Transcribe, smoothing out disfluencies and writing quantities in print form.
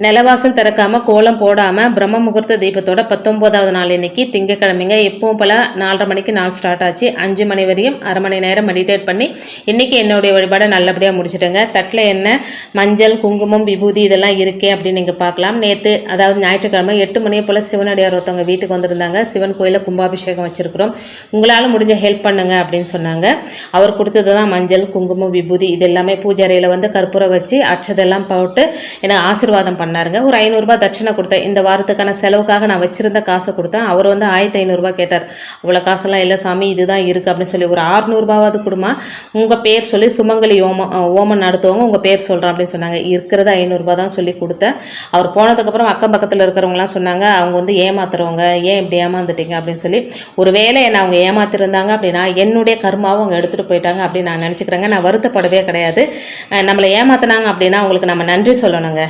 நிலவாசல் திறக்காமல் கோலம் போடாமல் பிரம்ம முகூர்த்த தீபத்தோட 19வது நாள் இன்னைக்கு திங்கக்கிழமைங்க. எப்பவும் போல் 4:30 மணிக்கு நாள் ஸ்டார்ட் ஆச்சு. 5 மணி வரையும் அரை மணி நேரம் மெடிடேட் பண்ணி இன்றைக்கி என்னுடைய வழிபாடை நல்லபடியாக முடிச்சுட்டேங்க. தட்டில் என்ன மஞ்சள் குங்குமம் விபூதி இதெல்லாம் இருக்கே அப்படின்னு நீங்கள் பார்க்கலாம். நேற்று அதாவது ஞாயிற்றுக்கிழமை 8 மணியை போல் சிவனடியார் ஒருத்தவங்க வீட்டுக்கு வந்திருந்தாங்க. சிவன் கோயிலில் கும்பாபிஷேகம் வச்சுருக்கிறோம், உங்களால் முடிஞ்ச ஹெல்ப் பண்ணுங்க அப்படின்னு சொன்னாங்க. அவர் கொடுத்தது தான் மஞ்சள் குங்குமம் விபூதி. இது எல்லாமே பூஜை அறையில் வந்து கற்பூரம் வச்சு அட்சதெல்லாம் போட்டு எனக்கு ஆசீர்வாதம் பண்ணாருங்க. ஒரு 500 ரூபாய் தட்சணை கொடுத்தேன். இந்த வாரத்துக்கான செலவுக்காக நான் வச்சிருந்த காசை கொடுத்தேன். அவர் வந்து 1500 ரூபாய் கேட்டார். அவ்வளோ காசெல்லாம் இல்லை சாமி, இதுதான் இருக்குது அப்படின்னு சொல்லி ஒரு 600 ரூபாவது கொடுமா, உங்கள் பேர் சொல்லி சுமங்கலி ஓமம் நடத்துவங்க உங்கள் பேர் சொல்கிறேன் அப்படின்னு சொன்னாங்க. இருக்கிறது 500 ரூபாய் தான் சொல்லி கொடுத்தேன். அவர் போனதுக்கப்புறம் அக்கம் பக்கத்தில் இருக்கிறவங்களாம் சொன்னாங்க, அவங்க வந்து ஏமாத்துறவங்க, ஏன் இப்படி ஏமாந்துட்டீங்க அப்படின்னு சொல்லி. ஒரு வேளை என்னை அவங்க ஏமாத்திருந்தாங்க அப்படின்னா என்னுடைய கர்மாவை அவங்க எடுத்துகிட்டு போயிட்டாங்க அப்படின்னு நான் நினச்சிக்கிறேங்க. நான் வருத்தப்படவே கிடையாது. நம்மளை ஏமாத்தினாங்க அப்படின்னா அவங்களுக்கு நம்ம நன்றி சொல்லணுங்க.